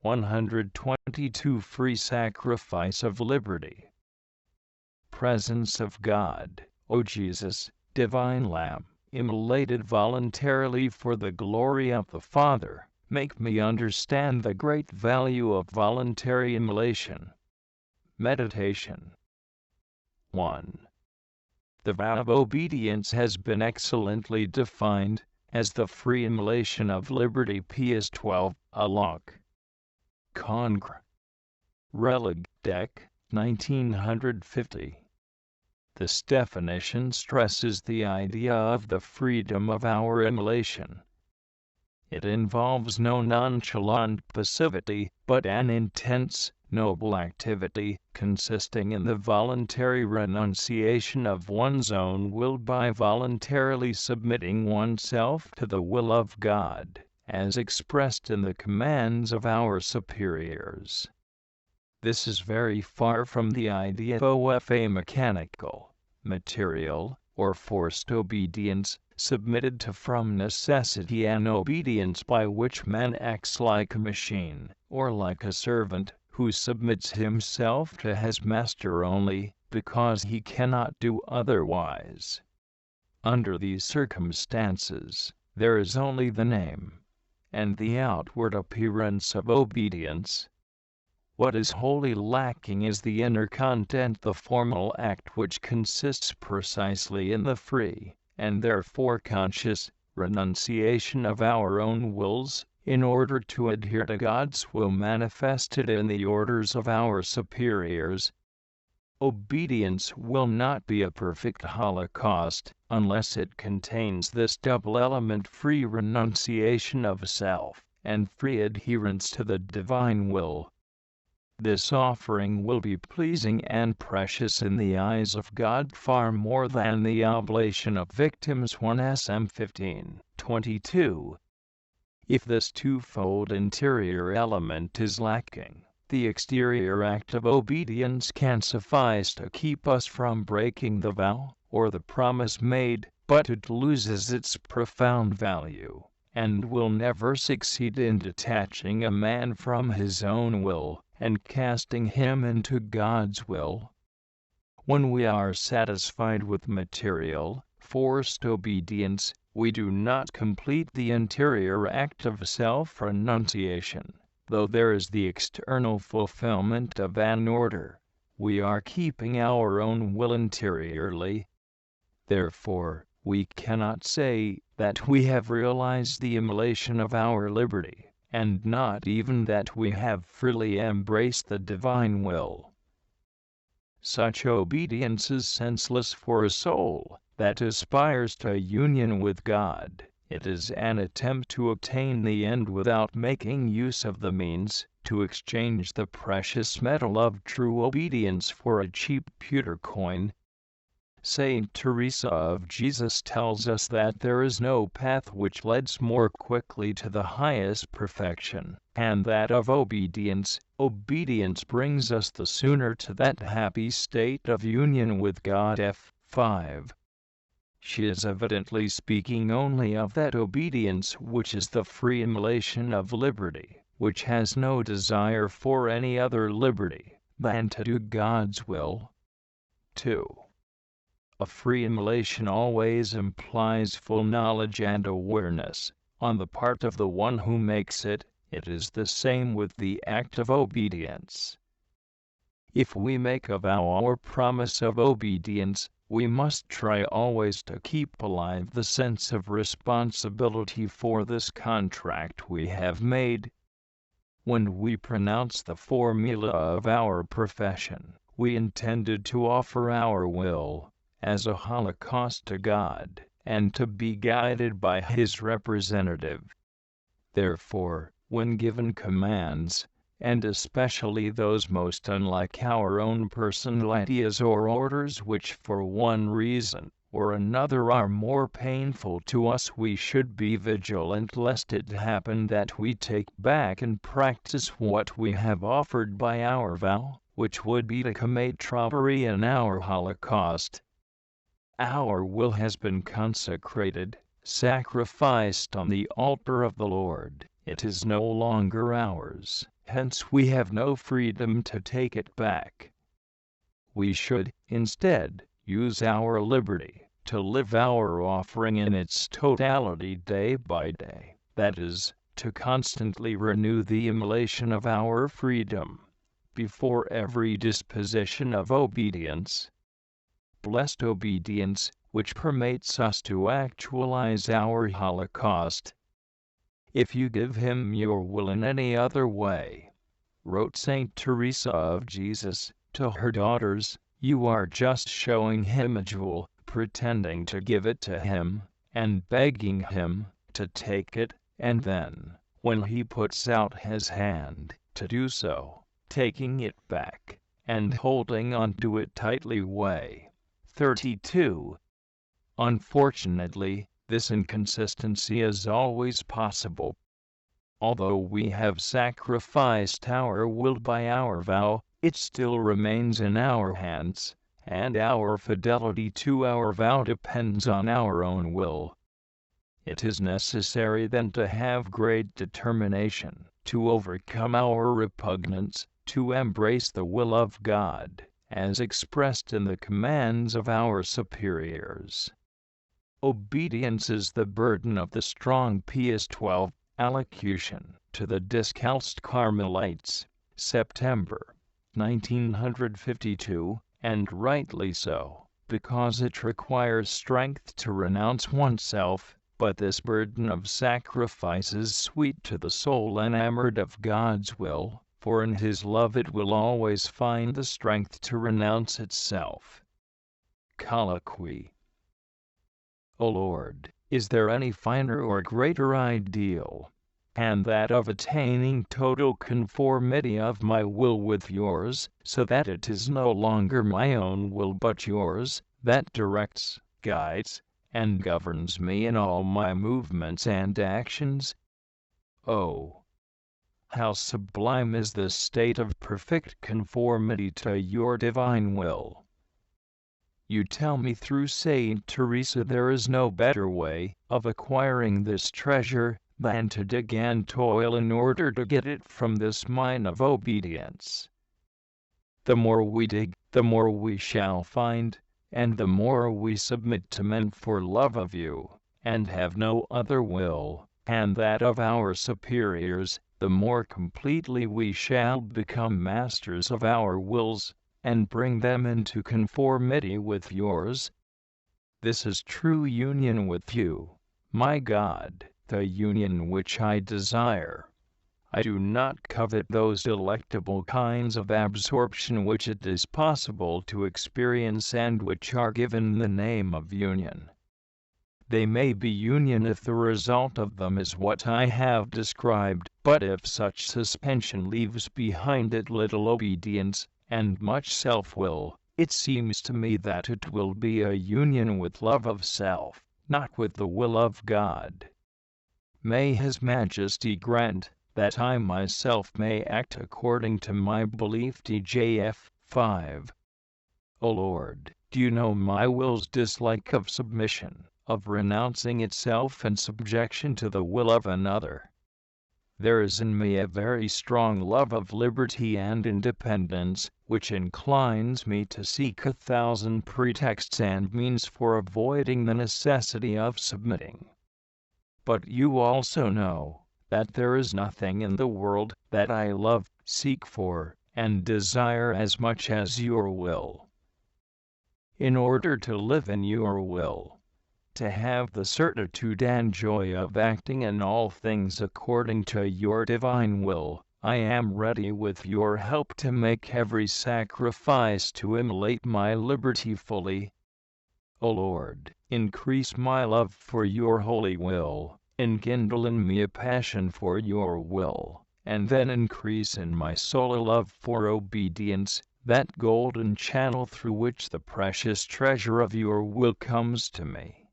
122 Free sacrifice of liberty. Presence of God, O Jesus, divine Lamb, immolated voluntarily for the glory of the Father, make me understand the great value of voluntary immolation. Meditation. 1. The vow of obedience has been excellently defined as the free immolation of liberty. Pius 12, Alloc. Congr. Relig. Dec. 1950. This definition stresses the idea of the freedom of our immolation. It involves no nonchalant passivity, but an intense, noble activity, consisting in the voluntary renunciation of one's own will by voluntarily submitting oneself to the will of God, as expressed in the commands of our superiors. This is very far from the idea of a mechanical, material, or forced obedience, submitted to from necessity, an obedience by which man acts like a machine, or like a servant, who submits himself to his master only, because he cannot do otherwise. Under these circumstances, there is only the name, and the outward appearance of obedience. What is wholly lacking is the inner content, the formal act which consists precisely in the free, and therefore conscious, renunciation of our own wills, in order to adhere to God's will manifested in the orders of our superiors. Obedience will not be a perfect holocaust unless it contains this double element: free renunciation of self, and free adherence to the divine will. This offering will be pleasing and precious in the eyes of God far more than the oblation of victims. 1 Sam 15:22. If this twofold interior element is lacking, the exterior act of obedience can suffice to keep us from breaking the vow, or the promise made, but it loses its profound value, and will never succeed in detaching a man from his own will, and casting him into God's will. When we are satisfied with material, forced obedience, we do not complete the interior act of self-renunciation. Though there is the external fulfillment of an order, we are keeping our own will interiorly. Therefore, we cannot say that we have realized the immolation of our liberty, and not even that we have freely embraced the divine will. Such obedience is senseless for a soul that aspires to union with God. It is an attempt to obtain the end without making use of the means, to exchange the precious metal of true obedience for a cheap pewter coin. Saint Teresa of Jesus tells us that there is no path which leads more quickly to the highest perfection, and that of obedience. Obedience brings us the sooner to that happy state of union with God. F5. She is evidently speaking only of that obedience which is the free immolation of liberty, which has no desire for any other liberty than to do God's will. 2. A free immolation always implies full knowledge and awareness on the part of the one who makes it. It is the same with the act of obedience. If we make a vow or promise of obedience, we must try always to keep alive the sense of responsibility for this contract we have made. When we pronounce the formula of our profession, we intended to offer our will as a holocaust to God, and to be guided by His representative. Therefore, when given commands, and especially those most unlike our own personal ideas or orders which for one reason or another are more painful to us, we should be vigilant lest it happen that we take back and practice what we have offered by our vow, which would be to commit robbery in our holocaust. Our will has been consecrated, sacrificed on the altar of the Lord. It is no longer ours, hence we have no freedom to take it back. We should, instead, use our liberty to live our offering in its totality day by day, that is, to constantly renew the immolation of our freedom before every disposition of obedience. Blessed obedience, which permits us to actualize our Holocaust. If you give him your will in any other way, wrote Saint Teresa of Jesus to her daughters, you are just showing him a jewel, pretending to give it to him, and begging him to take it, and then, when he puts out his hand to do so, taking it back, and holding on to it tightly. Way 32. Unfortunately, this inconsistency is always possible. Although we have sacrificed our will by our vow, it still remains in our hands, and our fidelity to our vow depends on our own will. It is necessary then to have great determination, to overcome our repugnance, to embrace the will of God, as expressed in the commands of our superiors. Obedience is the burden of the strong. Pius XII, Allocution to the Discalced Carmelites, September 1952, and rightly so, because it requires strength to renounce oneself, but this burden of sacrifice is sweet to the soul enamored of God's will, for in His love it will always find the strength to renounce itself. Colloquy. O Lord, is there any finer or greater ideal, and that of attaining total conformity of my will with yours, so that it is no longer my own will but yours, that directs, guides, and governs me in all my movements and actions? Oh, how sublime is this state of perfect conformity to your divine will! You tell me through Saint Teresa there is no better way of acquiring this treasure than to dig and toil in order to get it from this mine of obedience. The more we dig, the more we shall find, and the more we submit to men for love of you, and have no other will, and that of our superiors, the more completely we shall become masters of our wills, and bring them into conformity with yours. This is true union with you, my God, the union which I desire. I do not covet those delectable kinds of absorption which it is possible to experience and which are given in the name of union. They may be union if the result of them is what I have described, but if such suspension leaves behind it little obedience, and much self-will, it seems to me that it will be a union with love of self, not with the will of God. May His Majesty grant that I myself may act according to my belief. TJF 5. O Lord, do you know my will's dislike of submission, of renouncing itself and subjection to the will of another? There is in me a very strong love of liberty and independence, which inclines me to seek 1,000 pretexts and means for avoiding the necessity of submitting. But you also know that there is nothing in the world that I love, seek for, and desire as much as your will. In order to live in your will, to have the certitude and joy of acting in all things according to your divine will, I am ready with your help to make every sacrifice to immolate my liberty fully. O Lord, increase my love for your holy will, enkindle in me a passion for your will, and then increase in my soul a love for obedience, that golden channel through which the precious treasure of your will comes to me.